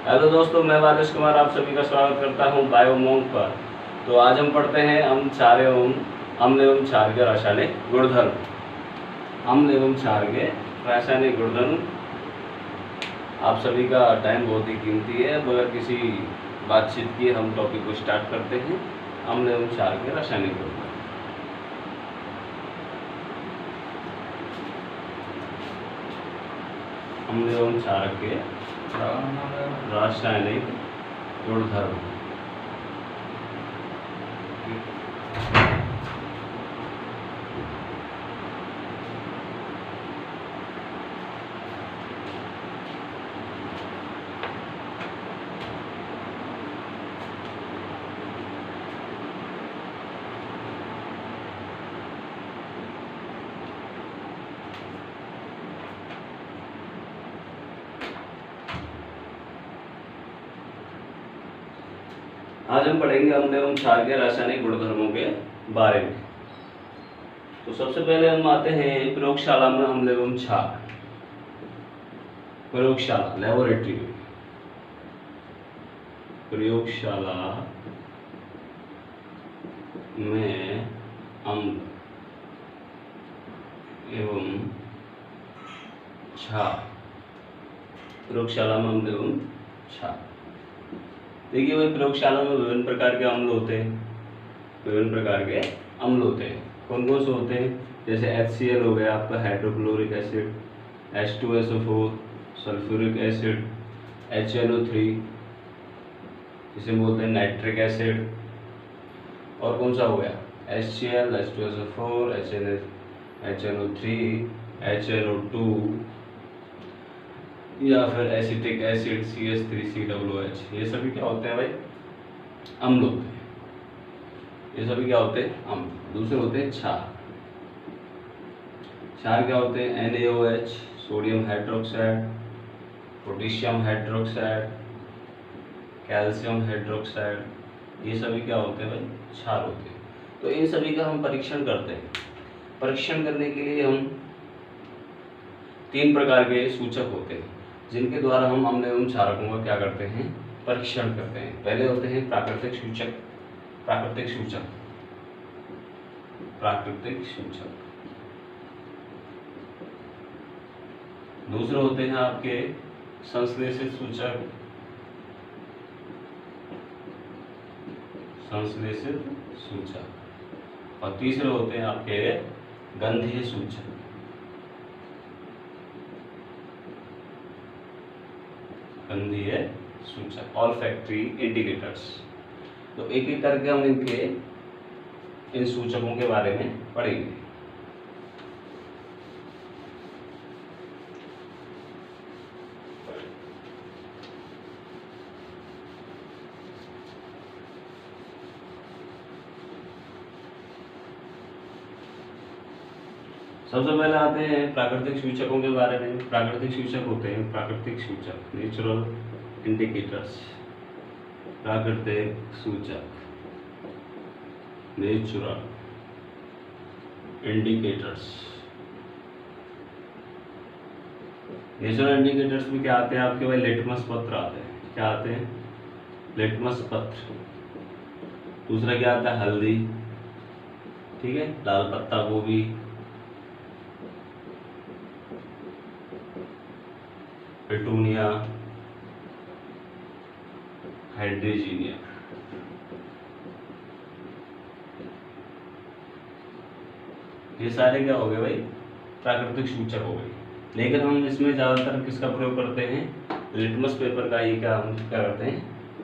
Hello दोस्तों, मैं बारिश कुमार आप सभी का स्वागत करता हूं बायोमोंग पर। तो आज हम पढ़ते हैं अम्ल एवं क्षार के रासायनिक गुणधर्म। अम्ल एवं क्षार के रासायनिक गुणधर्म। आप सभी का टाइम बहुत ही कीमती है। बगैर किसी बातचीत किए हम टॉपिक को स्टार्ट करते हैं। अम्ल एवं क्षार के रासायनिक गुणधर्म। अम्ल एवं क्षार के रासायनिक गुणधर्म। आज हम पढ़ेंगे अम्ल एवं क्षार के रासायनिक गुणधर्मों के बारे में। तो सबसे पहले हम आते हैं प्रयोगशाला में अम्ल एवं क्षार। प्रयोगशाला लेबोरेटरी में, प्रयोगशाला में अम्ल एवं क्षार। प्रयोगशाला में अम्ल एवं क्षार। देखिए भाई, प्रयोगशाला में विभिन्न प्रकार के अम्ल होते हैं। विभिन्न प्रकार के अम्ल होते हैं। कौन कौन से होते हैं? जैसे HCl हो गया आपका, hydrochloric acid, H2SO4, sulphuric acid, HNO3 जिसे बोलते हैं नाइट्रिक एसिड। और कौन सा हो गया? HCl, H2SO4, HNO3, HNO2 या फिर एसिटिक एसिड CH3COOH। ये सभी क्या होते हैं भाई? अम्ल होते हैं। ये सभी क्या होते हैं? अम्ल। दूसरे होते हैं क्षार। क्षार क्या होते हैं? NaOH, sodium hydroxide, potassium hydroxide, calcium hydroxide. ये सभी क्या होते हैं भाई? क्षार होते हैं। तो इन सभी का हम परीक्षण करते हैं। परीक्षण करने के लिए हम 3 प्रकार के सूचक होते हैं जिनके द्वारा हम अम्ल एवं क्षारकों का क्या करते हैं? परीक्षण करते हैं। पहले होते हैं प्राकृतिक सूचक। प्राकृतिक सूचक। प्राकृतिक सूचक। दूसरे होते हैं आपके संश्लेषित सूचक। संश्लेषित सूचक। और तीसरे होते हैं आपके गंधीय सूचक। गंधीय सूचक, ऑल्फैक्टरी इंडिकेटर्स। तो एक एक करके हम इन सूचकों के बारे में पढ़ेंगे। सबसे पहले आते हैं प्राकृतिक सूचकों के बारे में। प्राकृतिक सूचक होते हैं प्राकृतिक सूचक, नेचुरल इंडिकेटर्स। प्राकृतिक सूचक, नेचुरल इंडिकेटर्स। नेचुरल इंडिकेटर्स में क्या आते हैं आपके भाई? लिटमस पत्र आते हैं। क्या आते हैं? लिटमस पत्र। दूसरा क्या आता है? हल्दी, ठीक है, लाल पत्ता गोभी, पेटूनिया, हाइड्रेजिनिया। ये सारे क्या हो गए भाई? प्राकृतिक सूचक हो गए। लेकिन हम इसमें ज़्यादातर किसका प्रयोग करते हैं? लिटमस पेपर का ही क्या हम क्या करते हैं?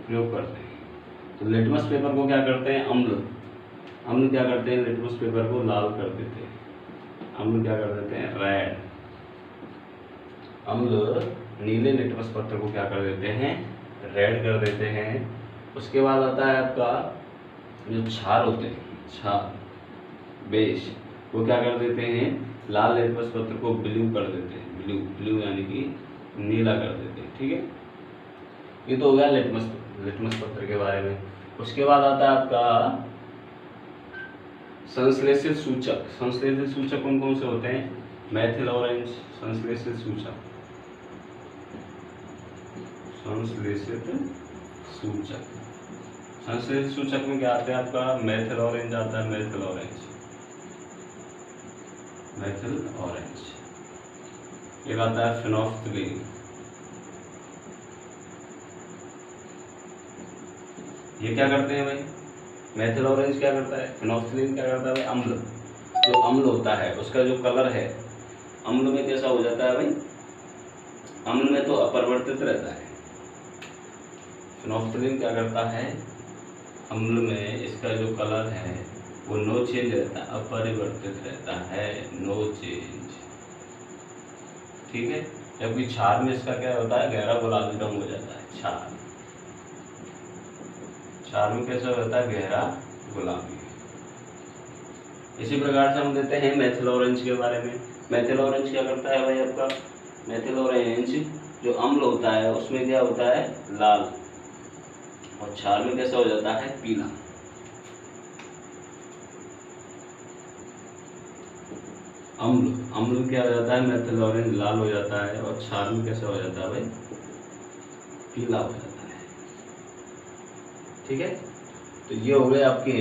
प्रयोग करते हैं। तो लिटमस पेपर को क्या करते हैं? अम्ल क्या करते हैं? लिटमस पेपर को लाल कर देते हैं। अम्ल क्या कर देते हैं? रेड। अम्ल नीले लिटमस पत्र को क्या कर देते हैं? रेड कर देते हैं। उसके बाद आता है आपका जो क्षार होते हैं, क्षार बेस, वो क्या कर देते हैं? लाल लिटमस पत्र को ब्लू कर देते हैं। ब्लू यानी कि नीला कर देते हैं। ठीक है, ये तो हो गया लिटमस पत्र के बारे में। उसके बाद आता है आपका संश्लेषित सूचक। संश्लेषित सूचक कौन कौन से होते हैं? मेथिल ऑरेंज संश्लेषित सूचक। संश्लेषित सूचक। संश्लेषित सूचक में क्या आता है आपका? मेथिल ऑरेंज आता है, मेथिल ऑरेंज, मेथिल ऑरेंज। एक आता है फिनोल्फ्थलीन, ये क्या करते हैं भाई? मेथिल ऑरेंज क्या करता है? फिनोल्फ्थलीन क्या करता है भाई? अम्ल, जो अम्ल होता है उसका जो कलर है अम्ल में कैसा हो जाता है भाई? अम्ल में तो अपरिवर्तित रहता है। फिनोल्फ्थलीन क्या करता है? अम्ल में इसका जो कलर है वो नो चेंज रहता है, अपरिवर्तित रहता है, नो चेंज, ठीक है। जबकि क्षार में इसका क्या होता है? गहरा गुलाबी रंग हो जाता है। क्षार में कैसा होता है? गहरा गुलाबी। इसी प्रकार से हम देते हैं मेथिल ऑरेंज के बारे में। मेथिल ऑरेंज क्या करता है भाई आपका? मेथिल ऑरेंज जो अम्ल होता है उसमें क्या होता है? लाल, और क्षार में कैसा हो जाता है? पीला। अम्ल क्या हो जाता है? मेथिल ऑरेंज लाल हो जाता है, और क्षार में कैसा हो जाता है भाई? पीला हो जाता है, ठीक है। तो ये हो गए आपके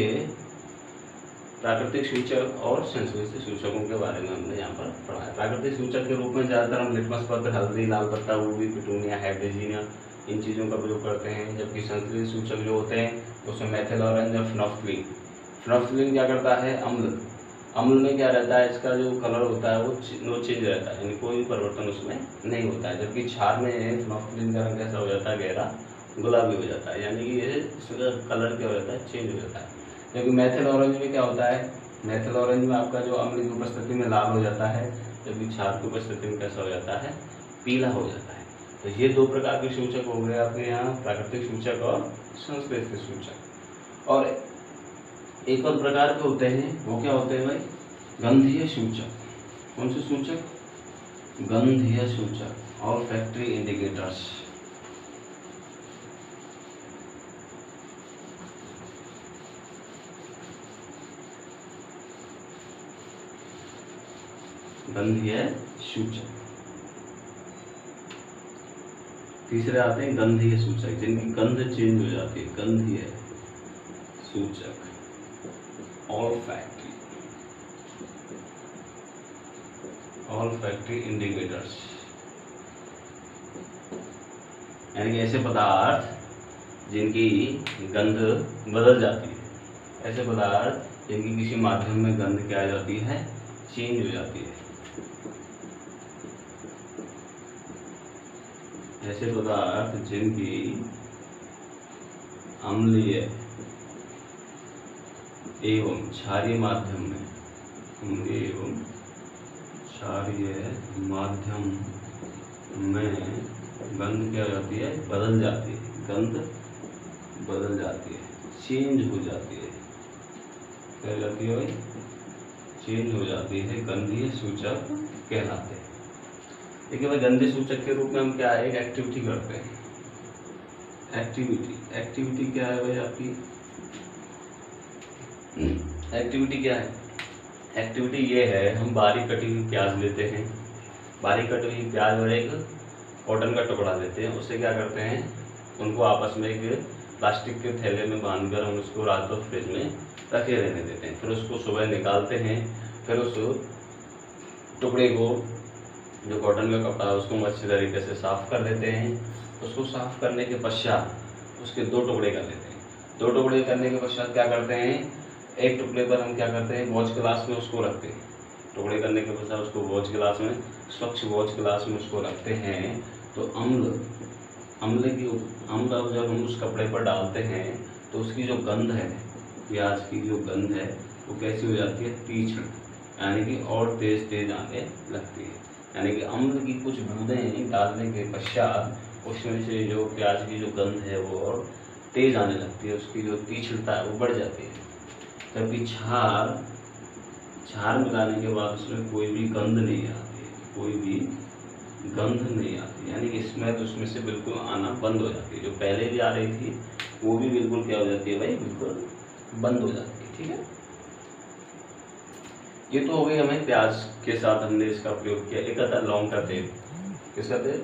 प्राकृतिक सूचक और संश्लेषित सूचकों के बारे में हमने यहाँ पर पढ़ा है। प्राकृतिक सूचक के रूप में ज़्यादातर हम लिटमस पत्र, हल्दी, लाल पत्ता, उर्दी, पिटूनिया, हाइड्रोजीनिया, इन चीज़ों का प्रयोग करते हैं। जबकि संश्लेषित सूचक जो होते हैं उसमें मेथिल ऑरेंज और फिनोल्फ्थलीन। फिनोल्फ्थलीन क्या करता है? अम्ल में क्या रहता है? इसका जो कलर होता है वो नो चेंज रहता है, यानी कोई परिवर्तन उसमें नहीं होता है। जबकि क्षार में फिनोल्फ्थलीन का रंग कैसा हो जाता है? गहरा गुलाबी हो जाता है, यानी कि ये इसका कलर क्या हो जाता है? चेंज हो जाता है। जबकि मेथिल ऑरेंज में क्या होता है? मेथिल ऑरेंज में आपका जो अम्ल की उपस्थिति में लाल हो जाता है, जबकि क्षार की उपस्थिति में कैसा हो जाता है? पीला हो जाता है। तो ये दो प्रकार के सूचक हो गए आपके यहाँ, प्राकृतिक सूचक और संश्लेषित सूचक। और एक और प्रकार के होते हैं, वो क्या होते हैं भाई? गंधीय सूचक। कौन से सूचक? गंधीय सूचक और फैक्ट्री इंडिकेटर्स। गंधीय सूचक। तीसरे आते हैं गंधीय सूचक, जिनकी गंध चेंज हो जाती है। गंधीय सूचक olfactory इंडिकेटर्स, यानी कि ऐसे पदार्थ जिनकी गंध बदल जाती है, ऐसे पदार्थ जिनकी किसी माध्यम में गंध क्या आ जाती है? चेंज हो जाती है। ऐसे पदार्थ जिनकी अम्लीय एवं क्षारीय माध्यम में, अम्लीय एवं क्षारीय माध्यम में गंध क्या हो जाती है? बदल जाती है। गंध बदल जाती है, चेंज हो जाती है। क्या हो जाती है भाई? चेंज हो जाती है, गंधीय सूचक कहलाते हैं। देखिए भाई, गंधीय सूचक के रूप में हम क्या है? एक एक्टिविटी करते हैं। एक्टिविटी क्या है भाई आपकी? एक्टिविटी क्या है? एक्टिविटी ये है, हम बारीक कटी हुई प्याज लेते हैं, बारीक कटी हुई प्याज और एक कॉटन का टुकड़ा लेते हैं। उससे क्या करते हैं? उनको आपस में एक प्लास्टिक के थैले में बांधकर हम उसको रात भर फ्रिज में रखे रहने देते हैं। फिर उसको सुबह निकालते हैं। फिर उस टुकड़े को, जो कॉटन का कपड़ा है, उसको अच्छी तरीके से साफ़ कर लेते हैं। उसको साफ़ करने के पश्चात उसके दो टुकड़े कर लेते हैं। दो टुकड़े करने के पश्चात क्या करते हैं? एक टुकड़े पर हम क्या करते हैं? वॉच ग्लास में उसको रखते हैं। टुकड़े करने के पश्चात उसको वॉच ग्लास में, स्वच्छ वॉच ग्लास में उसको रखते हैं। तो अम्ल जब हम उस कपड़े पर डालते हैं तो उसकी जो गंध है, प्याज की जो गंध है, वो कैसी हो जाती है? तीक्ष्ण, यानी कि और तेज आने लगती है। यानी कि अम्ल की कुछ बूंदें डालने के पश्चात उसमें से जो प्याज की जो गंध है वो और तेज आने लगती है, उसकी जो तीक्ष्णता है वो बढ़ जाती है। जबकि क्षार मिलाने के बाद उसमें कोई भी गंध नहीं आती है, कोई भी गंध नहीं आती, यानी कि स्मेल उसमें से बिल्कुल आना बंद हो जाती है। जो पहले भी आ रही थी वो भी बिल्कुल क्या हो जाती है भाई? बिल्कुल बंद हो जाती है, ठीक है। ये तो हो गई हमें प्याज के साथ हमने इसका प्रयोग किया। एक आता है लौंग का तेल। किसका तेल?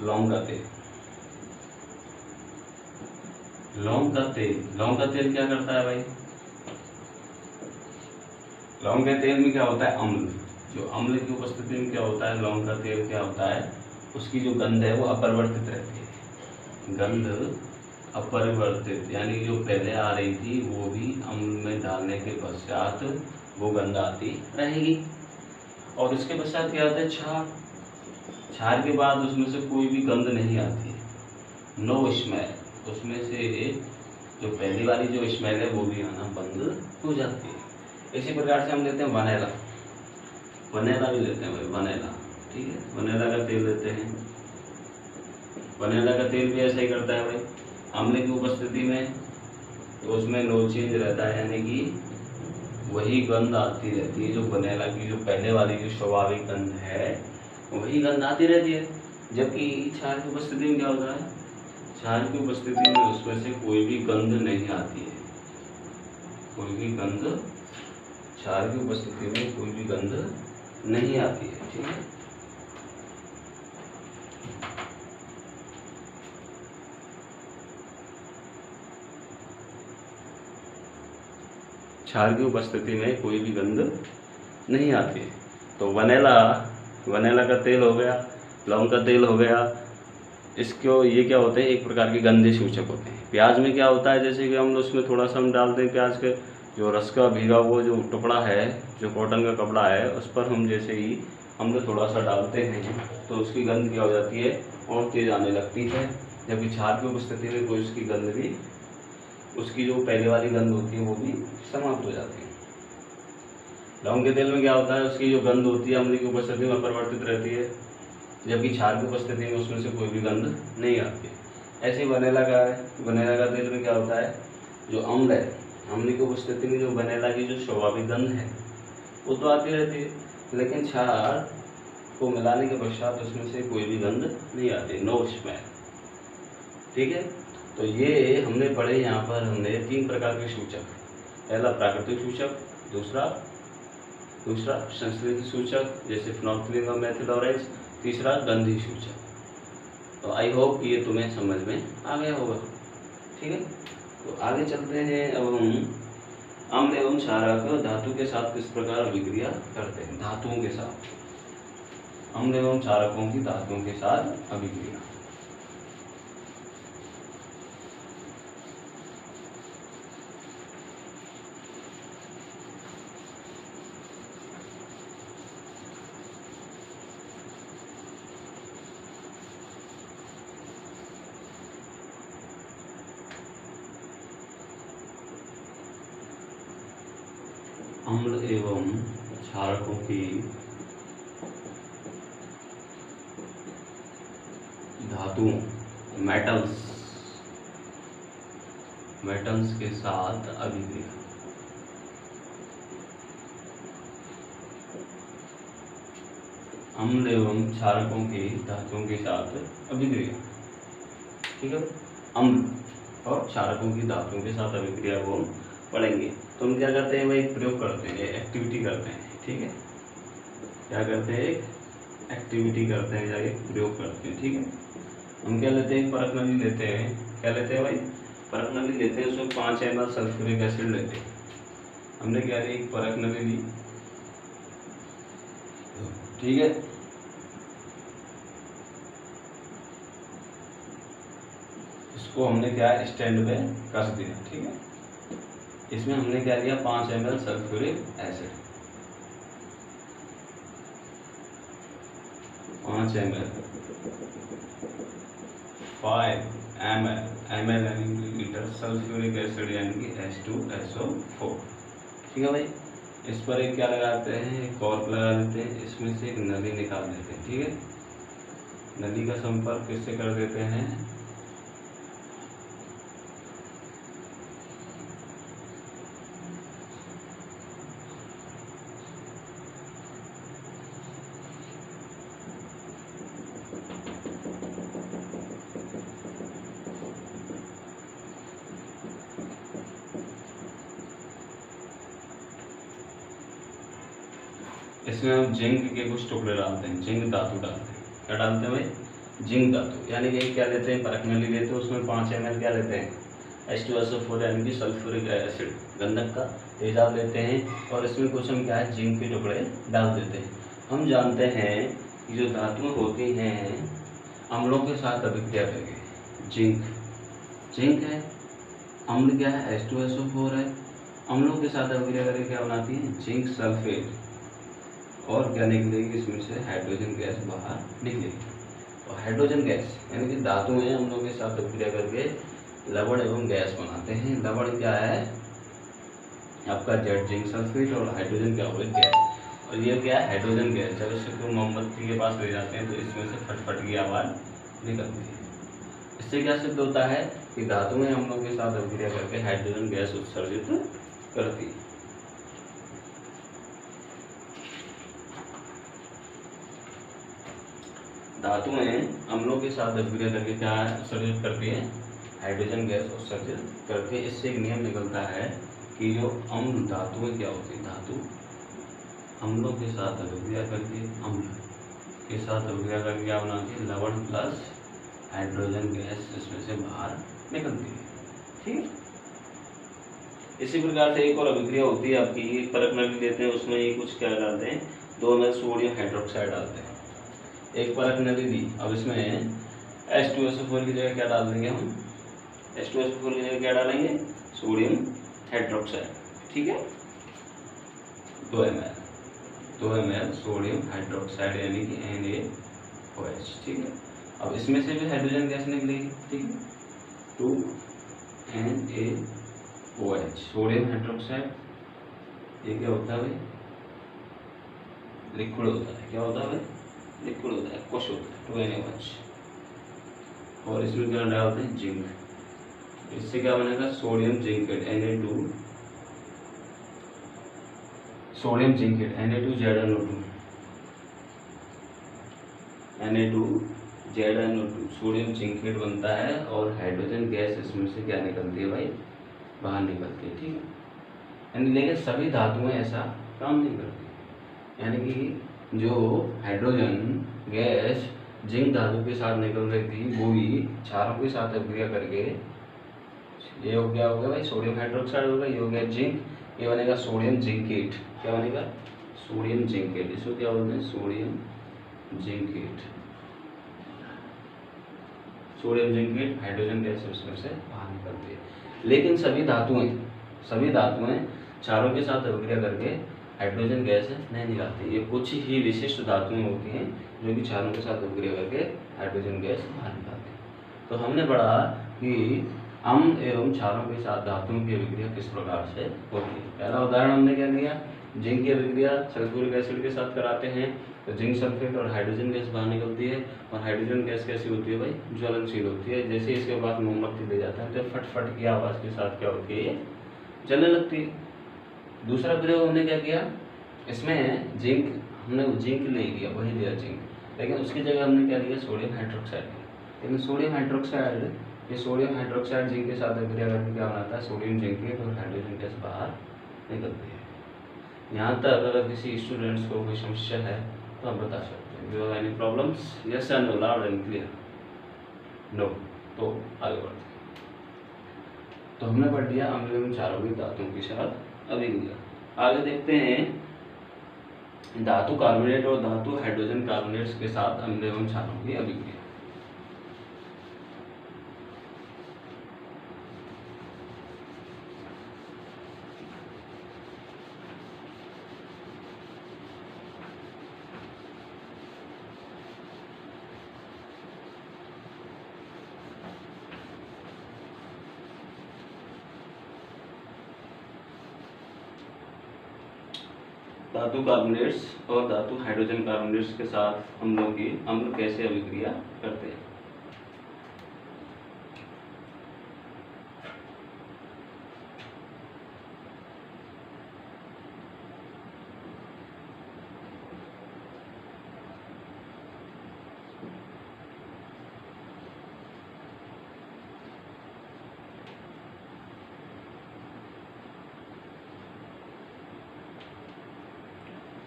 लौंग का तेल। लौंग का तेल क्या करता है भाई? लौंग के तेल में क्या होता है? अम्ल। जो अम्ल की उपस्थिति में क्या होता है, लौंग का तेल क्या होता है, उसकी जो गंध है वो अपरिवर्तित रहती है। गंध अपरिवर्तित यानी जो पहले आ रही थी वो भी अम्ल में डालने के पश्चात वो गंध आती रहेगी। और इसके पश्चात क्या आता है? छार। छार के बाद उसमें से कोई भी गंध नहीं आती है, नो स्मेल। उसमें से जो पहली वाली जो स्मेल है वो भी आना बंद हो जाती है। इसी प्रकार से हम लेते हैं वनेला। वनेला भी लेते हैं भाई, वनेला। ठीक है, वनेला का तेल लेते हैं। वनेला का तेल भी ऐसा ही करता है भाई, अम्ल की उपस्थिति में तो उसमें नो चेंज रहता है, यानी कि वही गंध आती रहती है। जो वनेला की जो पहले वाली जो स्वाभाविक गंध है वही गंध आती रहती है। जबकि क्षार की उपस्थिति में क्या होता है? क्षार की उपस्थिति में उसमें से कोई भी गंध नहीं आती है। कोई भी गंध, क्षार की उपस्थिति में कोई भी गंध नहीं आती है। ठीक है, क्षार की उपस्थिति में कोई भी गंध नहीं आती है। तो वनेला का तेल हो गया, लौंग का तेल हो गया, इसको ये क्या होते हैं? एक प्रकार के गंधे सूचक होते हैं। प्याज में क्या होता है? जैसे कि हम उसमें थोड़ा सा हम डालते हैं प्याज के जो रस का भीगा वो जो टुकड़ा है, जो कॉटन का कपड़ा है, उस पर हम जैसे ही हम लोग थोड़ा सा डालते हैं तो उसकी गंध क्या हो जाती है? और तेज आने लगती है। जबकि क्षार की उपस्थिति में कोई उसकी गंध भी, उसकी जो पहले वाली गंध होती है वो भी समाप्त हो जाती है। लौंग के तेल में क्या होता है? उसकी जो गंध होती है अम्ल की उपस्थिति में परिवर्तित रहती है, जबकि क्षार की उपस्थिति में उसमें से कोई भी गंध नहीं आती है। ऐसे ही वनेला का है, वनेला का तेल में क्या होता है? जो अम्ल है, अम्ल की उपस्थिति में जो वनेला की जो स्वाभाविक गंध है वो तो आती रहती है, लेकिन क्षार को मिलाने के पश्चात उसमें से कोई भी गंध नहीं आती, नो स्मेल। ठीक है, तो ये हमने पढ़े। यहाँ पर हमने 3 प्रकार के सूचक, पहला प्राकृतिक सूचक, दूसरा संश्लेषित सूचक जैसे फिनोल्फ्थालीन और मेथिल ऑरेंज, तीसरा गंधी सूचक। तो आई होप कि ये तुम्हें समझ में आ गया होगा। ठीक है, तो आगे चलते हैं। अब हम अम्ल एवं क्षारक धातु के साथ किस प्रकार अभिक्रिया करते हैं? धातुओं के साथ, अम्ल एवं क्षारकों की धातुओं के साथ अभिक्रिया। अम्ल एवं क्षारकों की धातुओं, मेटल्स के साथ अभिक्रिया। अम्ल एवं क्षारकों की धातुओं के साथ अभिक्रिया। ठीक है, अम्ल और क्षारकों की धातुओं के साथ अभिक्रिया को हम पढ़ेंगे। तो हम क्या करते हैं भाई? प्रयोग करते हैं, एक्टिविटी करते हैं। ठीक है, क्या करते हैं? एक्टिविटी करते हैं या एक प्रयोग करते हैं। ठीक है, हम क्या लेते हैं? परख नली लेते हैं। क्या लेते हैं भाई? परख नली लेते हैं। उसमें 5 ml सल्फ्यूरिक एसिड लेते हैं। हमने क्या ली? एक परख नली ली। ठीक है, इसको हमने क्या है? स्टैंड पे कस दिया। ठीक है, इसमें हमने क्या लिया? 5 ml sulphuric acid, 5 ml, 5 ml यानी लीटर सल्फ्यूरिक एसिड यानी कि H2SO4। ठीक है भाई, इस पर एक क्या लगाते हैं? एक कॉर्क लगा देते हैं, इसमें से एक नली निकाल देते हैं। ठीक है, नली का संपर्क किससे कर देते हैं? इसमें हम जिंक के कुछ टुकड़े डालते हैं, जिंक धातु डालते हैं। क्या डालते हैं भाई? जिंक धातु। यानी कि क्या लेते हैं? परख नली लेते हैं, उसमें 5 ml क्या लेते हैं? H2SO4 यानी कि सल्फ्यूरिक एसिड गंधक का तेजाब लेते हैं और इसमें कुछ हम क्या है जिंक के टुकड़े डाल देते हैं। हम जानते हैं कि जो धातुएं होती हैं अम्लों के साथ अभिक्रिया करके, जिंक है, अम्ल क्या है H2SO4 है, अम्लों के साथ अभिक्रिया करके क्या बनाती है जिंक सल्फेट और क्या निकलेगी इसमें से हाइड्रोजन गैस बाहर निकलेगी। और हाइड्रोजन गैस यानी कि धातुएं अम्लों के साथ अभिक्रिया करके लवण एवं गैस बनाते हैं। लवण क्या है आपका जेड जिंक सल्फेट और हाइड्रोजन क्या होगा गैस। और ये क्या है हाइड्रोजन गैस, जब इसे कोई मोमबत्ती के पास ले जाते हैं तो इसमें से फटफट की आवाज़ निकलती है। इससे क्या सिद्ध होता है कि धातुएं अम्लों के साथ अभिक्रिया करके हाइड्रोजन गैस उत्सर्जित करती है। धातुएं अम्लों के साथ अभिक्रिया करके क्या उत्सर्जित करती है हाइड्रोजन गैस उत्सर्जित करके। इससे एक नियम निकलता है कि जो अम्ल धातुएं क्या होती है, धातु अम्लों के साथ अभिक्रिया करके क्या बनाती है लवण प्लस हाइड्रोजन गैस इसमें से बाहर निकलती है। ठीक है, इसी प्रकार से एक और अभिक्रिया होती है आपकी, एक परख नली लेते हैं उसमें ये कुछ क्या डालते हैं 2 ml सोडियम हाइड्रोक्साइड डालते हैं। एक परख नली दी, अब इसमें H2SO4 की जगह क्या डाल देंगे हम, H2SO4 की जगह क्या डालेंगे सोडियम हाइड्रोक्साइड। ठीक है, 2 ml सोडियम हाइड्रोक्साइड यानी कि NaOH। ठीक है, अब इसमें से भी हाइड्रोजन गैस निकलेगी। ठीक है, 2 NaOH सोडियम हाइड्रोक्साइड, ये क्या होता है भाई लिक्विड होता है। क्या होता है भाई लिक्विड होता है, कुछ होता है 2 NaOH। और इसमें क्या डालते हैं जिंक, इससे क्या बनेगा sodium zincate Na2 sodium zincate Na2ZnO2 sodium zincate बनता है और हाइड्रोजन गैस इसमें से क्या निकलती है भाई बाहर निकलती है। ठीक है, यानी लेकिन सभी धातुएं ऐसा काम नहीं करती, यानी कि जो हाइड्रोजन गैस जिंक धातु के साथ निकल रही थी वो भी क्षारों के साथ अभिक्रिया करके ये हो गया भाई सोडियम हाइड्रोक्साइड होगा, ये हो गया जिंक, ये बनेगा सोडियम जिंकेट। क्या बनेगा सोडियम जिंकेट, इसको क्या बोलते हैं sodium zincate. Sodium zincate hydrogen gas इसमें से बाहर निकलती है। लेकिन सभी धातुएं क्षारों के साथ अभिक्रिया करके हाइड्रोजन गैस नहीं निकालती। ये कुछ ही विशिष्ट धातुएं होती हैं जो कि क्षारों के साथ अभिक्रिया करके हाइड्रोजन गैस बाहर निकालती हैं। तो हमने पढ़ा कि अम्ल एवं क्षारों के साथ धातुओं की अभिक्रिया किस प्रकार से होती है। पहला उदाहरण हमने क्या लिया, जिंक की अभिक्रिया सल्फ्यूरिक एसिड के साथ कराते हैं तो जिंक सल्फेट और हाइड्रोजन गैस बाहर निकलती है। और हाइड्रोजन गैस कैसी होती है भाई ज्वलनशील होती है। जैसे इसके बाद मोमबत्ती ले जाते हैं तो फटफट की आवाज़ के साथ क्या होती है जलने लगती है। दूसरा प्रयोग हमने क्या किया, इसमें हमने जिंक ले लिया, वही लिया जिंक, लेकिन उसकी जगह हमने क्या लिया सोडियम हाइड्रोक्साइड लिया। लेकिन सोडियम हाइड्रोक्साइड जिंक के साथ अभिक्रिया करके क्या बनाता है सोडियम जिंकेट और हाइड्रोजन गैस बाहर निकलती है। यहाँ तक अगर किसी स्टूडेंट्स को कोई समस्या है तो आप बता सकते हैं। Do any problems, yes and no, loud and clear, no. तो आगे बढ़ते हैं। तो हमने पढ़ लिया अम्ल एवं क्षारों की धातुओं के साथ अभिक्रिया। आगे देखते हैं धातु कार्बोनेट और धातु हाइड्रोजन कार्बोनेट्स के साथ अम्ल एवं क्षारों की अभिक्रिया। धातु कार्बोनेट्स और धातु हाइड्रोजन कार्बोनेट्स के साथ अम्ल कैसे अभिक्रिया करते हैं।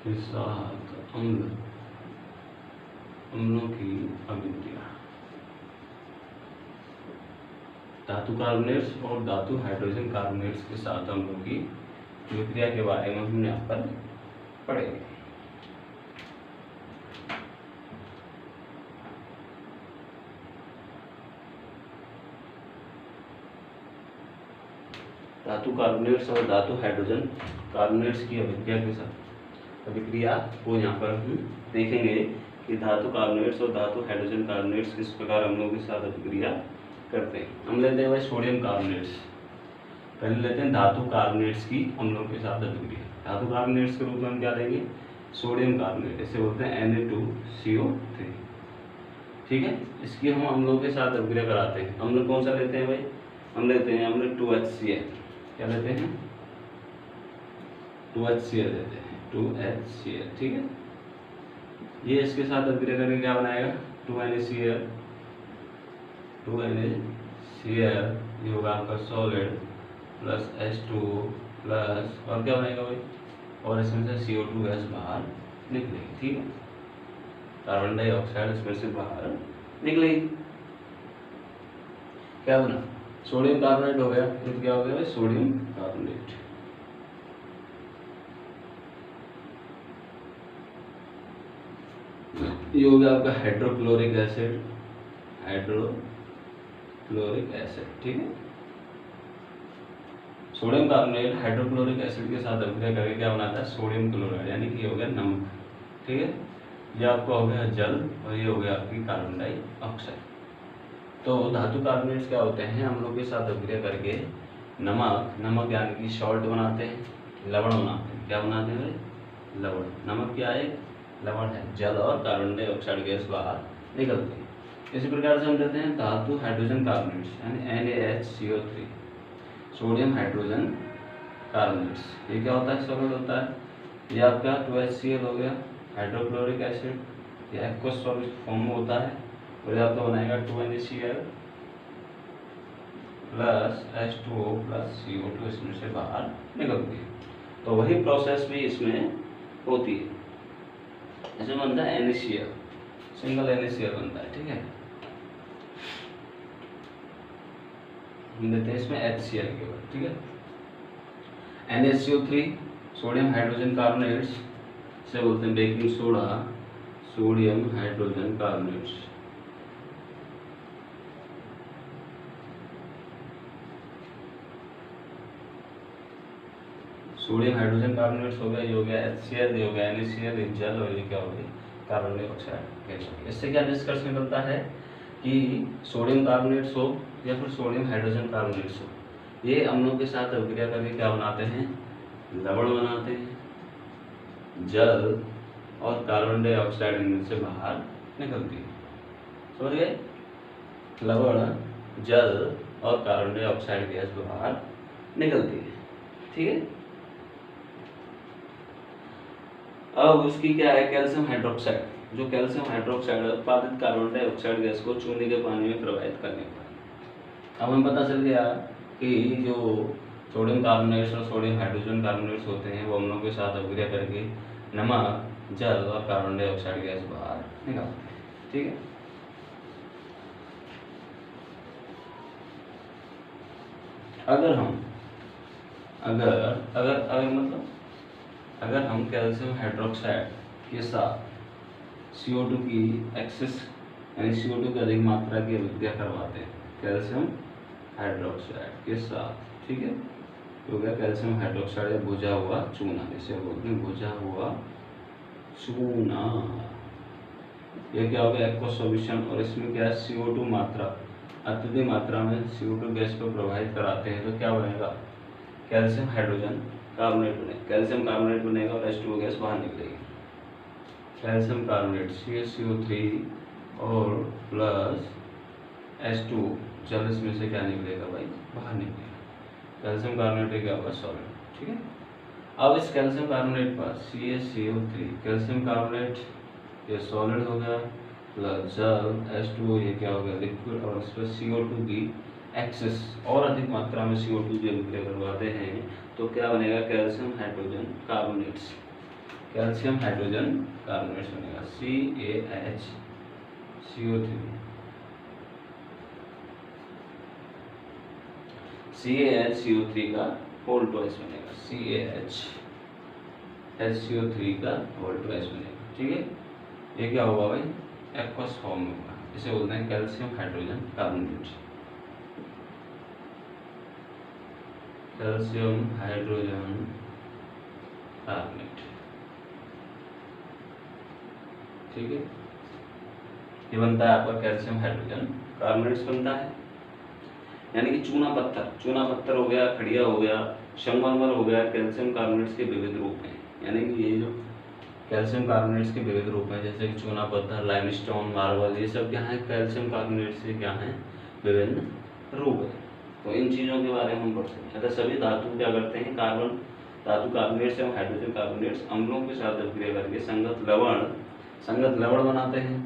के साथ अम्लों की अभिक्रिया। धातु कार्बोनेट्स और धातु हाइड्रोजन कार्बोनेट्स के साथ हम लोग की विक्रिया के बारे में हम यहाँ पर पढ़ेंगे। धातु कार्बोनेट्स और धातु हाइड्रोजन कार्बोनेट्स की अभिक्रिया को यहाँ पर हम देखेंगे कि धातु कार्बोनेट्स और धातु हाइड्रोजन कार्बोनेट्स किस प्रकार अम्लों के साथ अभिक्रिया करते हैं। हम लेते हैं भाई सोडियम कार्बोनेट्स। पहले लेते हैं धातु कार्बोनेट्स की अम्लों के साथ अभिक्रिया। धातु कार्बोनेट्स के रूप में हम क्या लेंगे, सोडियम कार्बोनेट, इसे बोलते हैं Na2CO3। ठीक है, इसकी हम अम्लों के साथ अभिक्रिया कराते हैं। अम्ल कौन सा लेते हैं भाई, हम लेते हैं अम्ल 2HCl। क्या लेते हैं, 2HCl लेते हैं, 2HCl। ठीक है, ये इसके साथ अभिक्रिया करके क्या बनाएगा, 2NaCl, 2NaCl ये होगा आपका सॉलिड प्लस H2O प्लस और क्या बनेगा भाई, और इसमें से CO2 गैस बाहर निकलेगी। ठीक है, कार्बन डाइऑक्साइड इसमें से बाहर निकलेगी। क्या बना, सोडियम कार्बोनेट हो गया। तो क्या हो गया भाई, सोडियम कार्बोनेट। ये हो गया आपका हाइड्रोक्लोरिक एसिड, हाइड्रोक्लोरिक एसिड। ठीक है, सोडियम कार्बोनेट हाइड्रोक्लोरिक एसिड के साथ अभिक्रिया करके क्या बनाता है, सोडियम क्लोराइड, यानी कि ये हो गया नमक। ठीक है, ये आपका हो गया जल और ये हो गया आपकी कार्बन डाइऑक्साइड। तो धातु कार्बोनेट्स क्या होते हैं, हम लोग के साथ अभिक्रिया करके नमक यानी कि सॉल्ट बनाते हैं, लवण बनाते हैं। क्या बनाते हैं भाई, लवण। नमक क्या है, लवण है, जल और कार्बन डाइऑक्साइड गैस बाहर निकलती है। इसी प्रकार से हम लेते हैं धातु हाइड्रोजन कार्बोनेट्स यानी NaHCO3, सोडियम हाइड्रोजन कार्बोनेट्स। ये क्या होता है, सॉलिड होता है। ये आपका 2HCl हो गया, हाइड्रोक्लोरिक एसिड, ये एक्वस सॉलिड फॉर्म में होता है, और ये आपका बनाएगा 2NaCl plus H2O plus CO2 इसमें से बाहर निकलती है। तो वही प्रोसेस भी इसमें होती है। इसमें बनता है NaCl, सिंगल NaCl बनता है। ठीक है, हम देते हैं इसमें HCl केवल। ठीक है, NaCO3 सोडियम हाइड्रोजन कार्बोनेट्स से बोलते हैं baking soda, sodium hydrogen carbonates. Sodium hydrogen carbonates हो गया, ये हो गया HCl, ये हो गया NaCl, ये जल, और ये क्या हो गया कार्बन डाइऑक्साइड गैस। इससे क्या निष्कर्ष निकलता है कि सोडियम कार्बोनेट्स हो या फिर सोडियम हाइड्रोजन कार्बोनेट्स हो, ये अम्लों के साथ अभिक्रिया करके क्या बनाते हैं, लवण बनाते हैं, जल और कार्बन डाइऑक्साइड इनमें से बाहर निकलती है। समझ गए, लवण, जल और कार्बन डाइऑक्साइड गैस बाहर निकलती है। ठीक है, अब उसकी क्या है, कैल्शियम हाइड्रोक्साइड। जो कैल्शियम हाइड्रोक्साइड उत्पादित कार्बन डाइऑक्साइड गैस को चूने के पानी में प्रवाहित करने पर अब हमें पता चल गया कि जो सोडियम कार्बोनेट्स और सोडियम हाइड्रोजन कार्बोनेट्स होते हैं वो अम्लों के साथ अभिक्रिया करके नमक, जल और कार्बन डाइऑक्साइड गैस बाहर निकालते हैं। ठीक है, अगर हम कैल्शियम हाइड्रोक्साइड के साथ CO2 की एक्सेस यानी CO2 की अधिक मात्रा की अभिक्रिया करवाते हैं कैल्शियम हाइड्रोक्साइड के साथ। ठीक है, हो गया कैल्शियम हाइड्रोक्साइड या भुजा हुआ चूना, इसे बोलते हैं भुजा हुआ चूना। ये क्या हो गया, एक्वस सॉल्यूशन, और इसमें क्या है CO2 मात्रा, अत्यधिक मात्रा में CO2 गैस को प्रवाहित कराते हैं तो क्या बनेगा, कैल्शियम हाइड्रोजन कार्बोनेट बनेगा, कैल्शियम कार्बोनेट बनेगा और H2O गैस बाहर निकलेगी। कैल्शियम कार्बोनेट CaCO3 और प्लस H2O, जल इसमें से क्या निकलेगा भाई, बाहर निकलेगा। कैल्शियम कार्बोनेट क्या होगा, सॉलिड। ठीक है, अब इस कैल्शियम कार्बोनेट पर CaCO3 कैल्शियम कार्बोनेट ये सॉलिड हो गया, प्लस जल H2O ये क्या हो गया, लिक्विड, और इस पर CO2 की एक्सेस और अधिक मात्रा में CO2 की अभिक्रिया करवाते हैं तो क्या बनेगा, calcium hydrogen carbonates, calcium hydrogen carbonates बनेगा CaHCO3। CaHCO3 का होल ट्वाइस बनेगा, CaHCO3 का होल ट्वाइस बनेगा, ठीक है। ये क्या होगा भाई, एक्वस फॉर्म में होगा, इसे बोलते हैं calcium hydrogen carbonate. Calcium hydrogen carbonate, ठीक है। ये बनता है आपका कैल्शियम हाइड्रोजन कार्बोनेट्स बनता है, यानी कि चूना पत्थर हो गया, खड़िया हो गया, संगमरमर हो गया, कैल्शियम कार्बोनेट्स के विविध रूप हैं। यानी कि ये जो कैल्शियम कार्बोनेट्स के विविध रूप हैं, जैसे कि चूना पत्थर, लाइमस्टोन, मार्बल, ये सब क्या है, कैल्शियम कार्बोनेट्स के क्या है, विभिन्न रूप है। तो इन चीज़ों के बारे में हम पढ़ते हैं। अतः सभी धातु क्या करते हैं, धातु कार्बोनेट्स एवं हाइड्रोजन कार्बोनेट्स अम्लों के साथ अभिक्रिया करके संगत लवण बनाते हैं।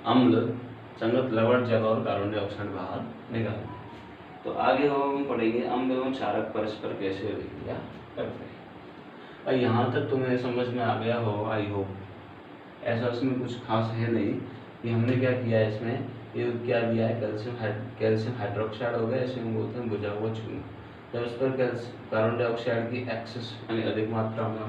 अम्ल संगत लवण जल और कार्बन डाइऑक्साइड बाहर निकालते हैं। तो आगे हम पढ़ेंगे अम्ल एवं क्षारक परस्पर कैसे अभिक्रिया करते हैं। और यहाँ तक तुम्हें समझ में आ गया हो, आई होप। ऐसा उसमें कुछ खास है नहीं कि हमने क्या किया है इसमें, ये क्या दिया है, कैल्शियम हाइड्रोक्साइड हो गया, इसे हम बोलते हैं बुझा हुआ चूना। जब इस पर कार्बन डाइऑक्साइड की एक्सेस यानी अधिक मात्रा में